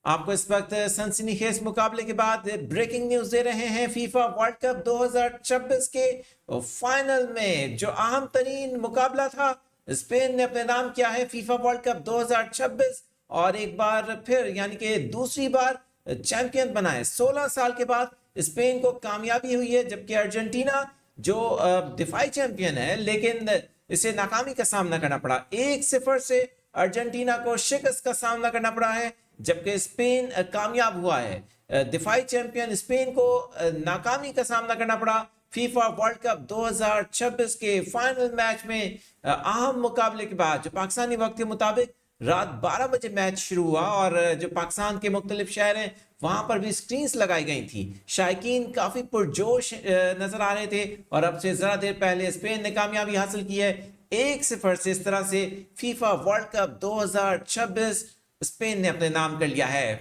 آپ کو اس وقت سنسنی خیز مقابلے کے بعد بریکنگ نیوز دے رہے ہیں۔ فیفا ورلڈ کپ 2026 کے فائنل میں جو اہم ترین مقابلہ تھا، اسپین نے اپنے نام کیا ہے فیفا ورلڈ کپ 2026 اور ایک بار پھر یعنی کہ دوسری بار چیمپئن بنا ہے۔ 16 سال کے بعد اسپین کو کامیابی ہوئی ہے، جبکہ ارجنٹینا جو دفاعی چیمپئن ہے لیکن اسے ناکامی کا سامنا کرنا پڑا۔ 1-0 سے ارجنٹینا کو شکست کا سامنا کرنا پڑا ہے، جبکہ اسپین کامیاب ہوا ہے۔ دفاعی چیمپئن اسپین کو ناکامی کا سامنا کرنا پڑا۔ فیفا ورلڈ کپ 2026 کے فائنل میچ میں اہم مقابلے کے بعد جو پاکستانی وقت کے مطابق رات 12 بجے میچ شروع ہوا اور جو پاکستان کے مختلف شہر ہیں وہاں پر بھی سکرینز لگائی گئی تھی۔ شائقین کافی پرجوش نظر آ رہے تھے اور اب سے ذرا دیر پہلے اسپین نے کامیابی حاصل کی ہے 1-0 سے۔ اس طرح سے فیفا ورلڈ کپ 2026 اسپین نے اپنے نام کر لیا ہے۔